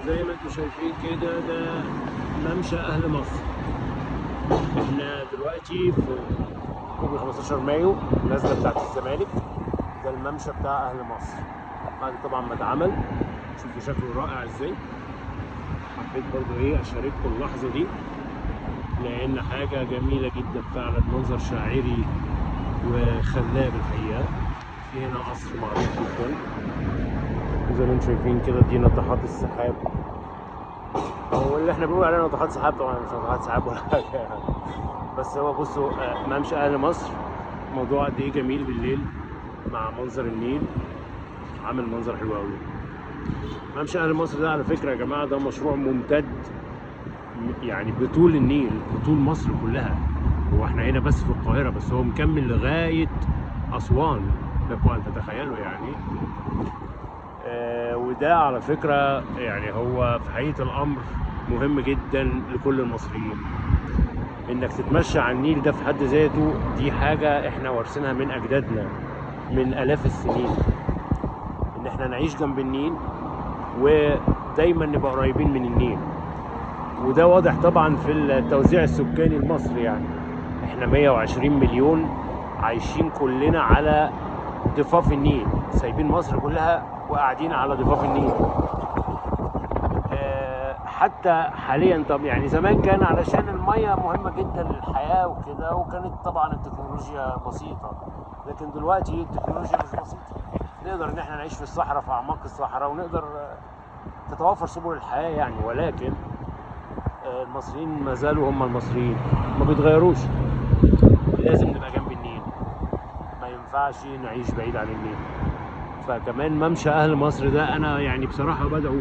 زي ما انتم شايفين كده ده ممشى اهل مصر. احنا دلوقتي في كوبري 15 مايو النازله بتاعت الزمالك. ده الممشى بتاع اهل مصر بعد طبعا ما اتعمل. شوفوا شكله رائع ازاي. حبيت برضو اشارككم اللحظه دي لان حاجه جميله جدا فعلا، منظر شاعري وخلاب الحقيقه. في هنا قصر معروف جدا زي ما انتم شايفين كده، دي ناطحات السحاب، هو اللي احنا بنقول عليه ناطحات سحاب، طبعا مش ناطحات سحاب ولا حاجه يعني. بس هو بصوا ممشى اهل مصر موضوع قد ايه جميل بالليل مع منظر النيل، عامل منظر حلو قوي. ممشى اهل مصر ده على فكره يا جماعه ده مشروع ممتد يعني بطول النيل، بطول مصر كلها. هو احنا هنا بس في القاهره، بس هو مكمل لغايه اسوان، لكم ان تتخيلوا يعني. وده على فكره يعني هو في حقيقه الامر مهم جدا لكل المصريين. انك تتمشى على النيل ده في حد ذاته دي حاجه احنا وارثينها من اجدادنا من الاف السنين، ان احنا نعيش جنب النيل ودايما نبقى قريبين من النيل. وده واضح طبعا في التوزيع السكاني المصري، يعني احنا 120 مليون عايشين كلنا على ضفاف النيل، سايبين مصر كلها وقاعدين على ضفاف النيل. حتى حاليا، طب يعني زمان كان علشان المية مهمة جدا للحياة وكده، وكانت طبعا التكنولوجيا بسيطة، لكن دلوقتي التكنولوجيا مش بسيطة. نقدر ان احنا نعيش في الصحراء، في اعماق الصحراء، ونقدر تتوفر سبل الحياة يعني، ولكن المصريين ما زالوا هم المصريين، ما بيتغيروش. لازم نبقى جنب النيل، ما ينفعش نعيش بعيد عن النيل. فكمان ممشى اهل مصر ده انا يعني بصراحة بدعو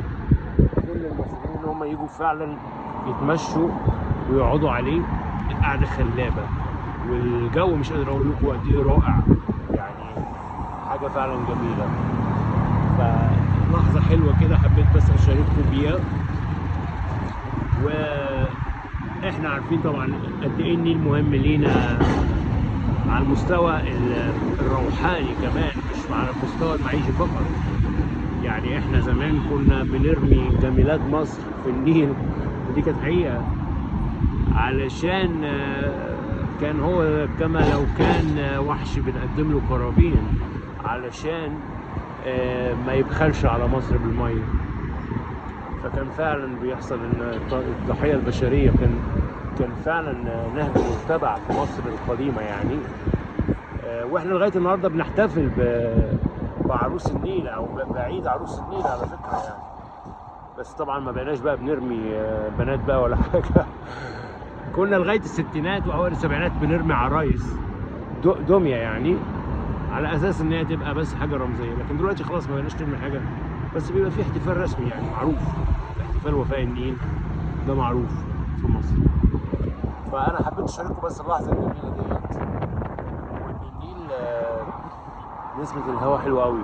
كل المصريين ان هم يجوا فعلا يتمشوا ويقعدوا عليه. القعدة خلابة والجو مش قادر اقول لكم قد ايه رائع، يعني حاجة فعلا جميلة. فلحظة حلوة كده حبيت بس اشارككم بيها. واحنا عارفين طبعا قد ايه النيل مهم لينا على المستوى الروحاني كمان، مش على المستوى المعيشي فقط. يعني احنا زمان كنا بنرمي جميلات مصر في النيل، ودي كانت حقيقة، علشان كان هو كما لو كان وحش بنقدم له قرابين علشان ما يبخلش على مصر بالمية. فكان فعلا بيحصل ان الضحية البشرية كان فعلا نهج متبع في مصر القديمة يعني. واحنا لغاية النهاردة بنحتفل بعروس النيل او بعيد عروس النيل على فكرة يعني. بس طبعا ما بقيناش بقى بنرمي بنات بقى ولا حاجة. كنا لغاية الستينات واوائل السبعينات بنرمي عرايس دمية يعني، على اساس ان هي تبقى بس حاجة رمزية، لكن دلوقتي خلاص ما بقيناش نرمي حاجة، بس بيبقى في احتفال رسمي يعني معروف. احتفال وفاء النيل ده معروف في مصر. فانا حبيت اشارككم بس اللحظة الجميلة ديت. النيل نسبة الهواء حلوة قوي.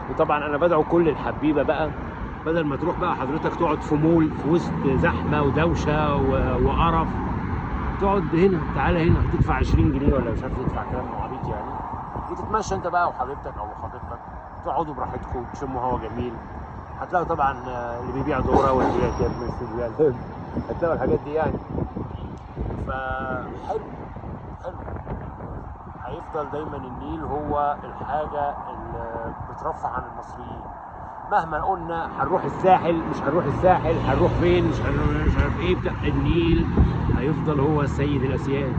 وطبعا انا بدعو كل الحبيبة بقى، بدل ما تروح بقى حضرتك تقعد في مول في وسط زحمة ودوشة وقرف، تقعد هنا. تعالى هنا هتدفع 20 جنيه ولا مش عارف تدفع كلام عبيط يعني، وتتمشى انت بقى وحبيبتك او خطيبتك، تقعدوا براحتكم تشموا هوا جميل. هتلاقوا طبعا اللي بيبيع ذره واللي بيبيع ترمس واللي بيبيع لب، هتلاقوا الحاجات دي يعني. فحلو حلو. هيفضل دايما النيل هو الحاجه اللي بترفع عن المصريين. مهما قلنا هنروح الساحل مش هنروح الساحل، هنروح فين مش عارف ايه بتاع، النيل هيفضل هو سيد الاسياد.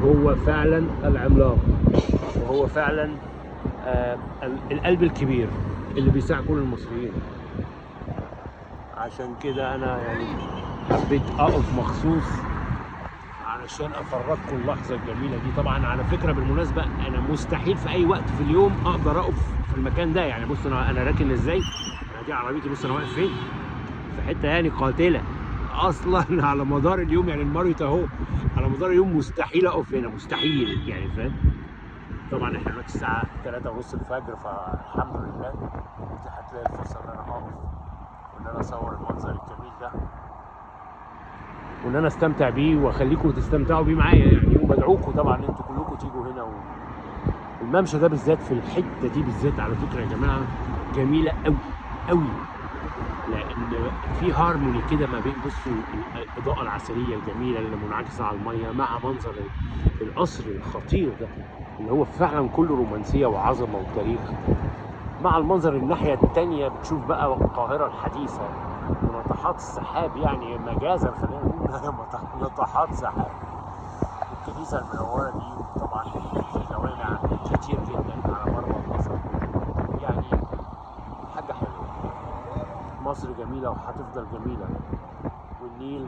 هو فعلا العملاق، وهو فعلا القلب الكبير اللي بيساع كل المصريين. عشان كده انا يعني حبيت اقف مخصوص علشان افرجكم اللحظه الجميله دي. طبعا على فكره بالمناسبه انا مستحيل في اي وقت في اليوم اقدر اقف في المكان ده. يعني بص انا راكن ازاي، انا دي عربيتي، بص انا واقف فين، في حته يعني قاتله اصلا. على مدار اليوم يعني المريض اهو، على مدار اليوم مستحيل اقف هنا، مستحيل يعني، فاهم. طبعا احنا دلوقتي الساعه 3:30 الفجر، فالحمد لله اتاحت لي الفرصه ان انا اقف وان انا اصور المنظر الجميل ده، وان انا استمتع بيه واخليكم تستمتعوا بيه معايا يعني. وبدعوكم طبعا انتوا كلكم تيجوا هنا. والممشى ده بالذات في الحته دي بالذات على فكره يا جماعه جميله قوي قوي. لان في هارموني كده ما بين، بصوا، الاضاءه العسليه الجميله اللي منعكسه على الميه مع منظر القصر الخطير ده اللي هو فعلا كله رومانسيه وعظمه وتاريخ، مع المنظر الناحيه التانيه بتشوف بقى القاهره الحديثه وناطحات السحاب، يعني مجازا خلينا نقول ناطحات سحاب. الكنيسه المنوره دي طبعا في جوامع كتير جدا على مرمى مصر، يعني حاجه حلوه. مصر جميله وهتفضل جميله، والنيل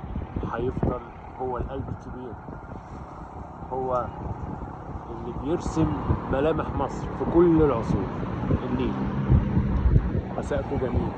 هيفضل هو القلب الكبير، هو اللي بيرسم ملامح مصر في كل العصور. النيل. مساءكم جميل.